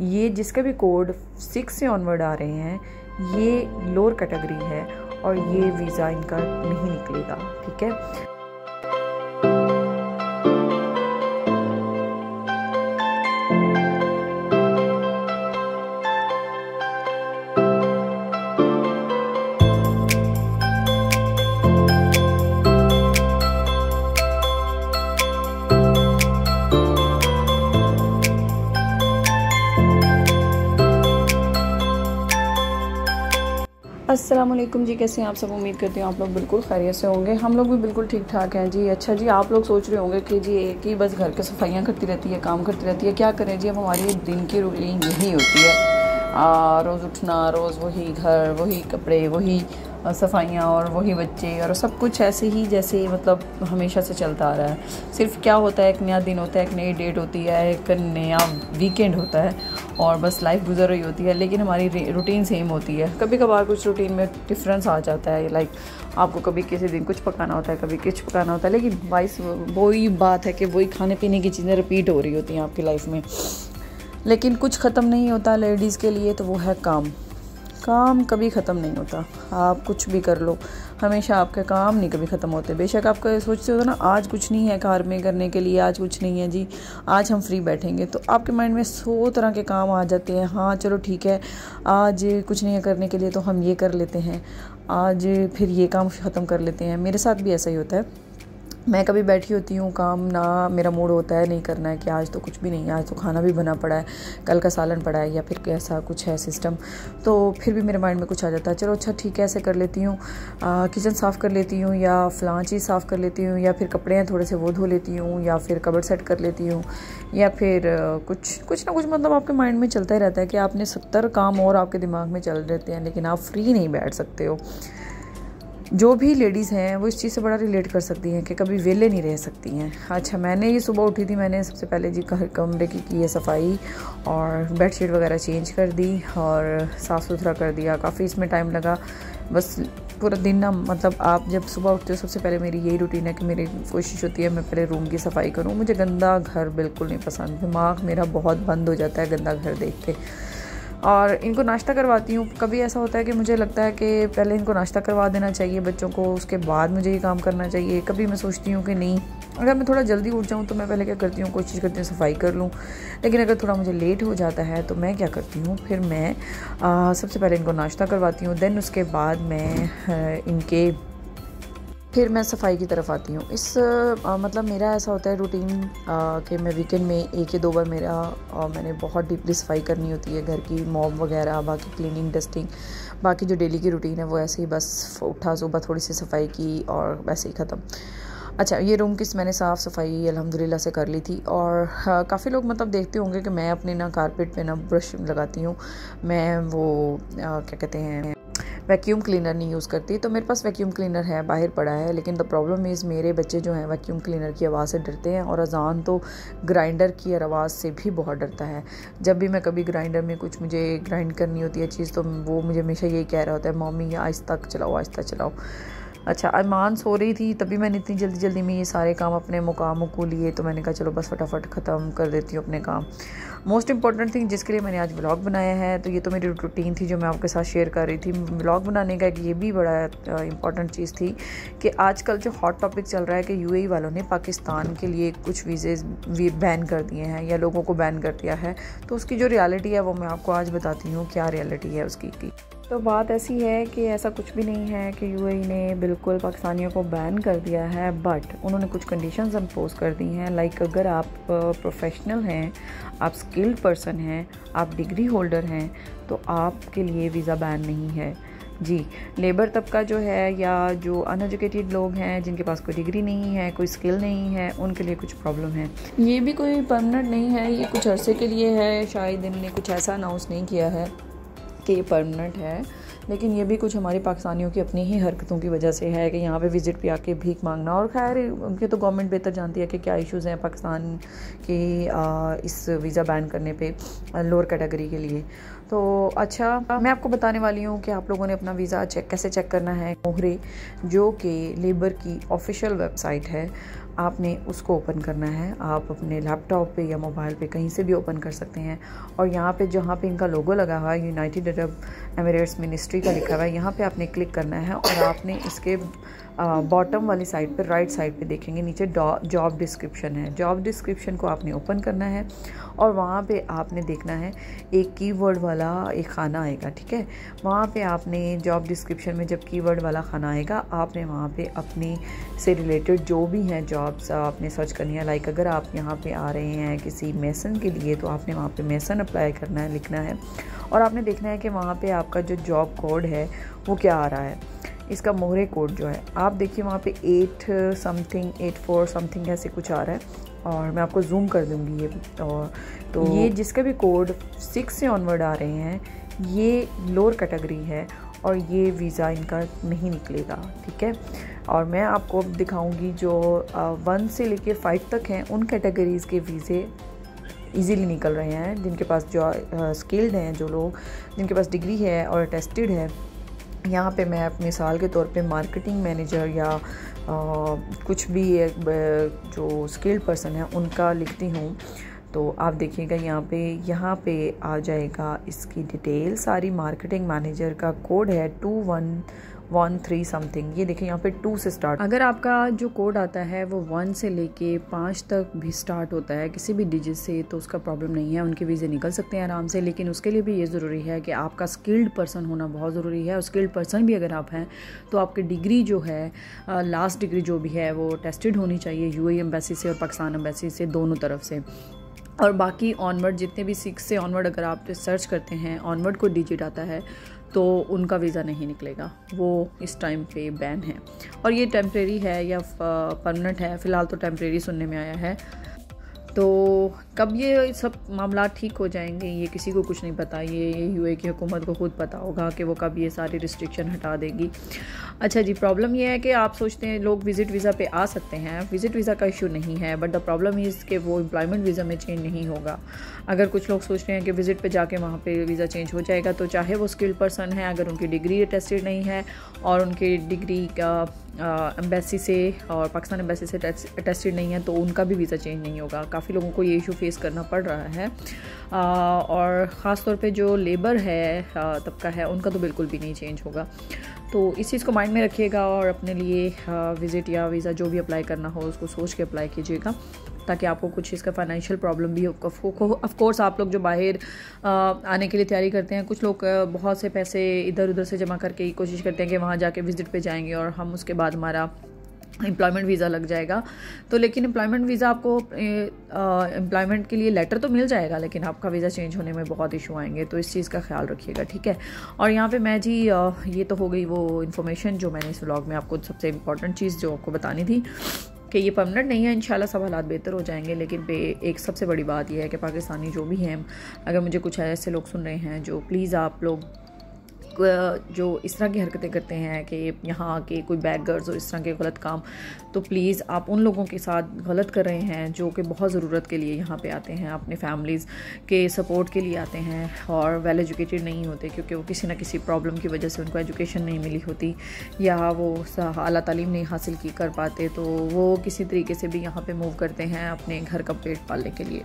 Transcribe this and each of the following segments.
ये जिसके भी कोड 6 से ऑनवर्ड आ रहे हैं ये लोअर कैटेगरी है और ये वीज़ा इनका नहीं निकलेगा, ठीक है। अस्सलाम वालेकुम जी, कैसे हैं आप सब। उम्मीद करती हूँ आप लोग बिल्कुल खैरियत से होंगे। हम लोग भी बिल्कुल ठीक ठाक हैं जी। अच्छा जी, आप लोग सोच रहे होंगे कि जी एक ही बस घर के सफाइयाँ करती रहती है, काम करती रहती है, क्या करें जी। अब हमारी दिन की रूटीन यही होती है, रोज़ उठना, रोज़ वही घर, वही कपड़े, वही सफाइयाँ और वही बच्चे और सब कुछ ऐसे ही जैसे मतलब हमेशा से चलता आ रहा है। सिर्फ क्या होता है, एक नया दिन होता है, एक नई डेट होती है, एक नया वीकेंड होता है और बस लाइफ गुजर रही होती है, लेकिन हमारी रूटीन सेम होती है। कभी कभार कुछ रूटीन में डिफरेंस आ जाता है, लाइक आपको कभी किसी दिन कुछ पकाना होता है, कभी कुछ पकाना होता है, लेकिन वाइस वही बात है कि वही खाने पीने की चीज़ें रिपीट हो रही होती हैं आपकी लाइफ में। लेकिन कुछ ख़त्म नहीं होता लेडीज़ के लिए, तो वो है काम। काम कभी ख़त्म नहीं होता, आप कुछ भी कर लो, हमेशा आपके काम नहीं कभी ख़त्म होते। बेशक आप सोचते हो ना आज कुछ नहीं है कार में करने के लिए, आज कुछ नहीं है जी, आज हम फ्री बैठेंगे, तो आपके माइंड में 100 तरह के काम आ जाते हैं। हाँ चलो ठीक है, आज कुछ नहीं है करने के लिए तो हम ये कर लेते हैं, आज फिर ये काम ख़त्म कर लेते हैं। मेरे साथ भी ऐसा ही होता है। मैं कभी बैठी होती हूँ काम ना, मेरा मूड होता है नहीं करना है कि आज तो कुछ भी नहीं है, आज तो खाना भी बना पड़ा है, कल का सालन पड़ा है या फिर कैसा कुछ है सिस्टम, तो फिर भी मेरे माइंड में कुछ आ जाता है, चलो अच्छा ठीक है ऐसे कर लेती हूँ, किचन साफ़ कर लेती हूँ या फ़लाँ चीज़ साफ़ कर लेती हूँ, या फिर कपड़े हैं थोड़े से वो धो लेती हूँ, या फिर कबर्ड सेट कर लेती हूँ, या फिर कुछ ना कुछ मतलब आपके माइंड में चलता ही रहता है कि आपने 70 काम और आपके दिमाग में चल रहते हैं, लेकिन आप फ्री नहीं बैठ सकते हो। जो भी लेडीज़ हैं वो इस चीज़ से बड़ा रिलेट कर सकती हैं कि कभी वेले नहीं रह सकती हैं। अच्छा, मैंने ये सुबह उठी थी, मैंने सबसे पहले जी कमरे की है सफाई और बेडशीट वगैरह चेंज कर दी और साफ़ सुथरा कर दिया। काफ़ी इसमें टाइम लगा, बस पूरा दिन ना, मतलब आप जब सुबह उठते हो सबसे पहले मेरी यही रूटीन है कि मेरी कोशिश होती है मैं पहले रूम की सफाई करूँ। मुझे गंदा घर बिल्कुल नहीं पसंद, दिमाग मेरा बहुत बंद हो जाता है गंदा घर देख के। और इनको नाश्ता करवाती हूँ। कभी ऐसा होता है कि मुझे लगता है कि पहले इनको नाश्ता करवा देना चाहिए बच्चों को, उसके बाद मुझे ये काम करना चाहिए। कभी मैं सोचती हूँ कि नहीं, अगर मैं थोड़ा जल्दी उठ जाऊँ तो मैं पहले क्या करती हूँ, कोशिश करती हूँ सफाई कर लूँ, लेकिन अगर थोड़ा मुझे लेट हो जाता है तो मैं क्या करती हूँ, फिर मैं सबसे पहले इनको नाश्ता करवाती हूँ, देन उसके बाद मैं फिर मैं सफाई की तरफ आती हूँ। मतलब मेरा ऐसा होता है रूटीन कि मैं वीकेंड में 1 या 2 बार मैंने बहुत डीपली सफाई करनी होती है घर की, मॉब वगैरह, बाकी क्लीनिंग डस्टिंग, बाकी जो डेली की रूटीन है वो ऐसे ही बस उठा, सुबह थोड़ी सी सफाई की और वैसे ही ख़त्म। अच्छा, ये रूम की मैंने साफ़ सफाई अल्हम्दुलिल्लाह से कर ली थी। और काफ़ी लोग मतलब देखते होंगे कि मैं अपने ना कारपेट पे ना ब्रश लगाती हूँ, मैं वो क्या कहते हैं वैक्यूम क्लीनर नहीं यूज़ करती। तो मेरे पास वैक्यूम क्लीनर है, बाहर पड़ा है, लेकिन द प्रॉब्लम इज़ मेरे बच्चे जो हैं वैक्यूम क्लीनर की आवाज़ से डरते हैं और अजान तो ग्राइंडर की आवाज़ से भी बहुत डरता है। जब भी मैं कभी ग्राइंडर में कुछ मुझे ग्राइंड करनी होती है चीज़, तो वो मुझे हमेशा यही कह रहा होता है, मम्मी आहिस्ता चलाओ, आहिस्ता चलाओ। अच्छा, अरमान सो रही थी तभी मैंने इतनी जल्दी में ये सारे काम अपने मुकामों को लिए, तो मैंने कहा चलो बस फटाफट ख़त्म कर देती हूँ अपने काम। मोस्ट इंपॉर्टेंट थिंग जिसके लिए मैंने आज व्लॉग बनाया है, तो ये तो मेरी रूटीन थी जो मैं आपके साथ शेयर कर रही थी। व्लॉग बनाने का एक ये भी बड़ा इंपॉर्टेंट चीज़ थी कि आजकल जो हॉट टॉपिक चल रहा है कि यूएई वालों ने पाकिस्तान के लिए कुछ वीज़े बैन कर दिए हैं या लोगों को बैन कर दिया है, तो उसकी जो रियलिटी है वो मैं आपको आज बताती हूँ क्या रियलिटी है उसकी। तो बात ऐसी है कि ऐसा कुछ भी नहीं है कि यूएई ने बिल्कुल पाकिस्तानियों को बैन कर दिया है, बट उन्होंने कुछ कंडीशंस इम्पोज कर दी हैं। लाइक अगर आप प्रोफेशनल हैं, आप स्किल्ड पर्सन हैं, आप डिग्री होल्डर हैं, तो आपके लिए वीज़ा बैन नहीं है जी। लेबर तबका जो है या जो अनएजुकेटेड लोग हैं जिनके पास कोई डिग्री नहीं है, कोई स्किल नहीं है, उनके लिए कुछ प्रॉब्लम है। ये भी कोई परमानेंट नहीं है, ये कुछ अरसे के लिए है। शायद इन्होंने कुछ ऐसा अनाउंस नहीं किया है कि ये परमानेंट है, लेकिन ये भी कुछ हमारे पाकिस्तानियों की अपनी ही हरकतों की वजह से है कि यहाँ पे विज़िट पे आके भीख मांगना। और खैर उनके तो गवर्नमेंट बेहतर जानती है कि क्या इश्यूज़ हैं पाकिस्तान के इस वीज़ा बैन करने पे लोअर कैटेगरी के लिए। तो अच्छा, मैं आपको बताने वाली हूँ कि आप लोगों ने अपना वीज़ा कैसे चेक करना है। मोहरे जो कि लेबर की ऑफिशियल वेबसाइट है, आपने उसको ओपन करना है। आप अपने लैपटॉप पे या मोबाइल पे कहीं से भी ओपन कर सकते हैं। और यहाँ पे जहाँ पे इनका लोगो लगा हुआ है, यूनाइटेड अरब एमिरेट्स मिनिस्ट्री का लिखा हुआ है, यहाँ पे आपने क्लिक करना है और आपने इसके बॉटम वाली साइड पे, राइट साइड पे देखेंगे नीचे जॉब डिस्क्रिप्शन है। जॉब डिस्क्रिप्शन को आपने ओपन करना है और वहाँ पे आपने देखना है एक कीवर्ड वाला एक खाना आएगा, ठीक है। वहाँ पे आपने जॉब डिस्क्रिप्शन में जब कीवर्ड वाला खाना आएगा, आपने वहाँ पे अपने से रिलेटेड जो भी हैं जॉब्स आपने सर्च करनी है। लाइक अगर आप यहाँ पे आ रहे हैं किसी मेसन के लिए, तो आपने वहाँ पे मेसन अप्लाई करना है, लिखना है और आपने देखना है कि वहाँ पे आपका जो जॉब कोड है वो क्या आ रहा है। इसका मोहरे कोड जो है आप देखिए वहाँ पे 8 समथिंग 84 समथिंग ऐसे कुछ आ रहा है और मैं आपको जूम कर दूँगी ये। और तो ये जिसके भी कोड 6 से ऑनवर्ड आ रहे हैं, ये लोअर कैटेगरी है और ये वीज़ा इनका नहीं निकलेगा, ठीक है। और मैं आपको दिखाऊंगी जो 1 से लेके 5 तक हैं, उन कैटेगरीज़ के वीज़े इजीली निकल रहे हैं, जिनके पास जो स्किल्ड हैं, जो लोग जिनके पास डिग्री है और टेस्टेड है। यहाँ पे मैं अपने मिसाल के तौर पे मार्केटिंग मैनेजर या कुछ भी जो स्किल्ड पर्सन है उनका लिखती हूँ। तो आप देखिएगा यहाँ पे आ जाएगा इसकी डिटेल सारी। मार्केटिंग मैनेजर का कोड है 2113 समथिंग। ये देखिए यहाँ पे 2 से स्टार्ट। अगर आपका जो कोड आता है वो 1 से लेके 5 तक भी स्टार्ट होता है किसी भी डिजिट से, तो उसका प्रॉब्लम नहीं है, उनके वीज़े निकल सकते हैं आराम से। लेकिन उसके लिए भी ये ज़रूरी है कि आपका स्किल्ड पर्सन होना बहुत ज़रूरी है। और स्किल्ड पर्सन भी अगर आप हैं तो आपकी डिग्री जो है, लास्ट डिग्री जो भी है वो टेस्टेड होनी चाहिए UAE एम्बेसी से और पाकिस्तान एम्बेसी से, दोनों तरफ से। और बाकी ऑनवर्ड जितने भी 6 से ऑनवर्ड अगर आप सर्च करते हैं, ऑनवर्ड को डिजिट आता है तो उनका वीज़ा नहीं निकलेगा, वो इस टाइम पे बैन है। और ये टेम्प्रेरी है या परमानेंट है, फ़िलहाल तो टेम्प्रेरी सुनने में आया है। तो कब ये सब मामला ठीक हो जाएंगे ये किसी को कुछ नहीं पता। ये UAE की हुकूमत को खुद पता होगा कि वो कब ये सारी रिस्ट्रिक्शन हटा देगी। अच्छा जी, प्रॉब्लम ये है कि आप सोचते हैं लोग विज़िट वीज़ा पे आ सकते हैं, विज़िट वीज़ा का इशू नहीं है, बट द प्रॉब्लम इज़ कि वो एम्प्लॉयमेंट वीज़ा में चेंज नहीं होगा। अगर कुछ लोग सोच रहे हैं कि विज़िट पे जाके वहाँ पे वीज़ा चेंज हो जाएगा, तो चाहे वो स्किल्ड पर्सन है, अगर उनकी डिग्री टेस्टेड नहीं है और उनकी डिग्री का एम्बेसी से और पाकिस्तान एम्बेसी से टेस्टेड नहीं है, तो उनका भी वीज़ा चेंज नहीं होगा। काफ़ी लोगों को ये इशू फेस करना पड़ रहा है। और ख़ास तौर पे जो लेबर है तबका है, उनका तो बिल्कुल भी नहीं चेंज होगा। तो इस चीज़ को माइंड में रखिएगा और अपने लिए विज़िट या वीज़ा जो भी अप्लाई करना हो उसको सोच के अप्लाई कीजिएगा, ताकि आपको कुछ इसका फाइनेंशियल प्रॉब्लम भी हो। ऑफ कोर्स आप लोग जो बाहर आने के लिए तैयारी करते हैं, कुछ लोग बहुत से पैसे इधर उधर से जमा करके कोशिश करते हैं कि वहाँ जाके विज़िट पे जाएंगे और हम उसके बाद हमारा एम्प्लॉयमेंट वीज़ा लग जाएगा। तो लेकिन एम्प्लॉयमेंट वीज़ा आपको एम्प्लॉयमेंट के लिए लेटर तो मिल जाएगा, लेकिन आपका वीज़ा चेंज होने में बहुत इशू आएंगे। तो इस चीज़ का ख्याल रखिएगा, ठीक है। और यहाँ पे मैं जी ये तो हो गई वो इन्फॉर्मेशन जो मैंने इस व्लॉग में आपको सबसे इम्पॉर्टेंट चीज़ जो आपको बतानी थी कि ये परमानेंट नहीं है। इंशाल्लाह सब हालात बेहतर हो जाएंगे। लेकिन एक सबसे बड़ी बात यह है कि पाकिस्तानी जो भी हैं, अगर मुझे कुछ ऐसे लोग सुन रहे हैं जो प्लीज़ आप लोग जो इस तरह की हरकतें करते हैं कि यहाँ आके कोई बैगर्स और इस तरह के गलत काम, तो प्लीज़ आप उन लोगों के साथ गलत कर रहे हैं जो कि बहुत ज़रूरत के लिए यहाँ पे आते हैं, अपने फैमिलीज़ के सपोर्ट के लिए आते हैं और वेल एजुकेटेड नहीं होते, क्योंकि वो किसी न किसी प्रॉब्लम की वजह से उनको एजुकेशन नहीं मिली होती या वो आला तालीम नहीं हासिल कर पाते, तो वो किसी तरीके से भी यहाँ पर मूव करते हैं अपने घर का पेट पालने के लिए।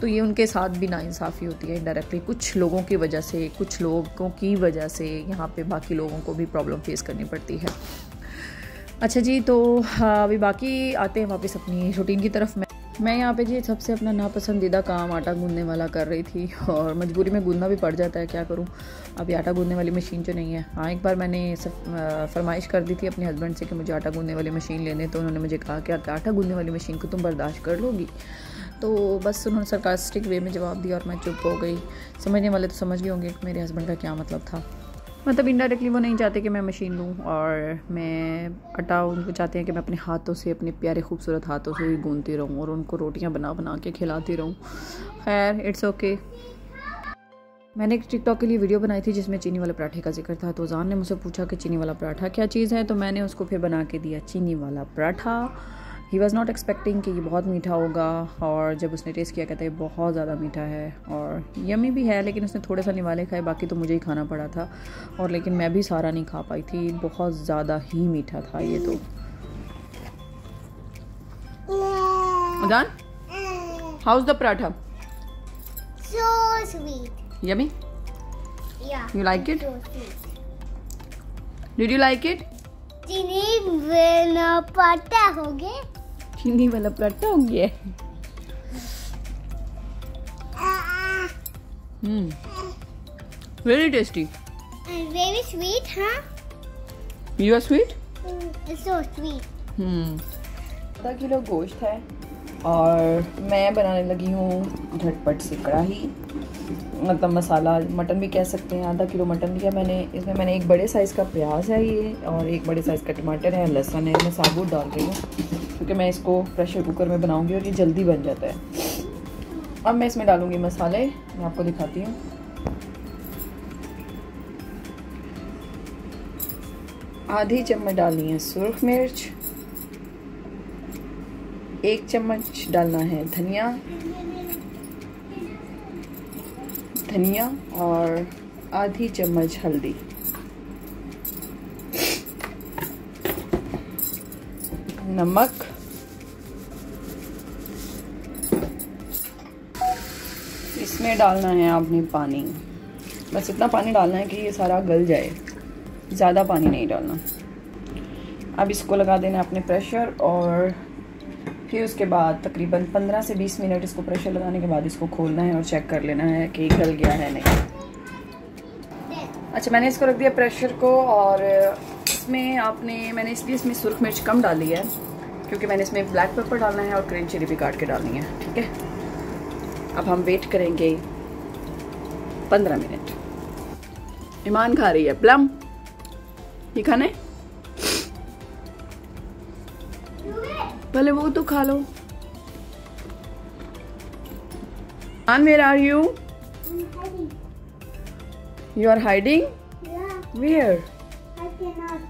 तो ये उनके साथ भी नाइंसाफ़ी होती है इनडायरेक्टली, कुछ लोगों की वजह से, कुछ लोगों की वजह से यहाँ पे बाकी लोगों को भी प्रॉब्लम फेस करनी पड़ती है। अच्छा जी, तो अभी बाकी आते हैं वापस अपनी रूटीन की तरफ। मैं यहाँ पे जी सबसे अपना नापसंदीदा काम आटा गूंदने वाला कर रही थी और मजबूरी में गूंदना भी पड़ जाता है, क्या करूँ। अभी आटा गूंदने वाली मशीन जो नहीं है। हाँ, एक बार मैंने फरमाइश कर दी थी अपने हस्बैंड से कि मुझे आटा गूंदने वाली मशीन लेने, तो उन्होंने मुझे कहा कि आटा गूंदने वाली मशीन को तुम बर्दाश्त कर लोगी। तो बस उन्होंने सरकास्टिक वे में जवाब दिया और मैं चुप हो गई। समझने वाले तो समझ गए होंगे कि मेरे हस्बैंड का क्या मतलब था। मतलब इनडायरेक्टली वो नहीं चाहते कि मैं मशीन लूँ और मैं आटा, उनको चाहते हैं कि मैं अपने हाथों से, अपने प्यारे खूबसूरत हाथों से ही गूंदती रहूँ और उनको रोटियाँ बना बना के खिलाती रहूँ। खैर, इट्स ओके। मैंने एक टिकटॉक के लिए वीडियो बनाई थी जिसमें चीनी वाले पराठे का जिक्र था, तो जान ने मुझसे पूछा कि चीनी वाला पराठा क्या चीज़ है, तो मैंने उसको फिर बना के दिया चीनी वाला paratha. He was not expecting कि ये बहुत मीठा होगा, और जब उसने टेस्ट किया कहता है बहुत ज़्यादा मीठा है और यम्मी भी है, लेकिन उसने थोड़े सा निवाले खाए, बाकी तो मुझे ही खाना पड़ा था। और लेकिन मैं भी सारा नहीं खा पाई थी, बहुत ज़्यादा ही मीठा था ये तो। Done? How's the paratha? So sweet. Yummy? Yeah. You like it? So sweet. Did you like it? चीनी बिना पराठा हो गए. चीनी वाला पराठा हो गया. Very tasty. And very sweet, huh? You are sweet? It's so sweet. आधा किलो गोश्त है और मैं बनाने लगी हूँ झटपट सी कढ़ाई, मतलब मसाला मटन भी कह सकते हैं। आधा किलो मटन लिया मैंने। इसमें मैंने एक बड़े साइज़ का प्याज है ये, और एक बड़े साइज़ का टमाटर है, लहसुन है। मैं साबुत डाल रही हूँ क्योंकि मैं इसको प्रेशर कुकर में बनाऊंगी और ये जल्दी बन जाता है। अब मैं इसमें डालूंगी मसाले, मैं आपको दिखाती हूँ। आधी चम्मच डालनी है सुर्ख मिर्च, 1 चम्मच डालना है धनिया और आधी चम्मच हल्दी। नमक, इसमें डालना है आपने पानी। बस इतना पानी डालना है कि ये सारा गल जाए, ज़्यादा पानी नहीं डालना। अब इसको लगा देना अपने प्रेशर, और फिर उसके बाद तकरीबन 15 से 20 मिनट इसको प्रेशर लगाने के बाद इसको खोलना है और चेक कर लेना है कि गल गया है नहीं। अच्छा, मैंने इसको रख दिया प्रेशर को, और इसमें मैंने इसलिए इसमें सुर्ख मिर्च कम डाली है क्योंकि मैंने इसमें ब्लैक पेपर डालना है और ग्रीन चिली भी काट के डालनी है। ठीक है, अब हम वेट करेंगे 15 मिनट। ईमान खा रही है प्लम, ये खाने पहले वो तो खा लो। And where are you? I'm hiding. You are hiding? Yeah, Where? I cannot.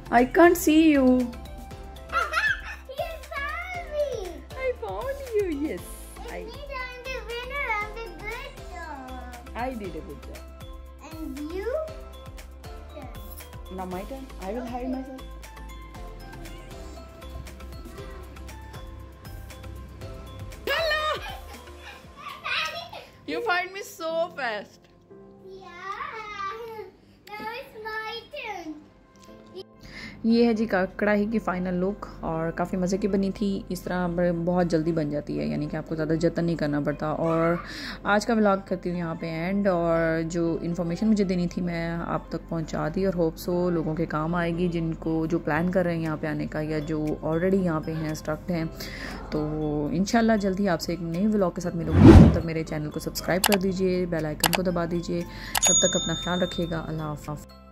I can't see you. You found me. I found you. Yes. It means I'm the winner. I'm the good dog. I did a good job. And you? Now my turn. I will hide myself. You find me so fast. Yeah. Now it's my turn. ये है जी कढ़ाई की final look, और काफ़ी मज़े की बनी थी। इस तरह बहुत जल्दी बन जाती है, यानी कि आपको ज़्यादा जतन नहीं करना पड़ता। और आज का व्लॉग करती हूँ यहाँ पे एंड, और जो इन्फॉर्मेशन मुझे देनी थी मैं आप तक पहुँचा दी, और होप सो लोगों के काम आएगी जिनको जो प्लान कर रहे हैं यहाँ पे आने का, या जो ऑलरेडी यहाँ पे हैं स्टक्ड हैं। तो इंशाल्लाह जल्दी आपसे एक नए व्लॉग के साथ मिलूंगी। तब तक मेरे चैनल को सब्सक्राइब कर दीजिए, बेल आइकन को दबा दीजिए। तब तक अपना ख्याल रखिएगा। अल्लाह हाफ़िज़।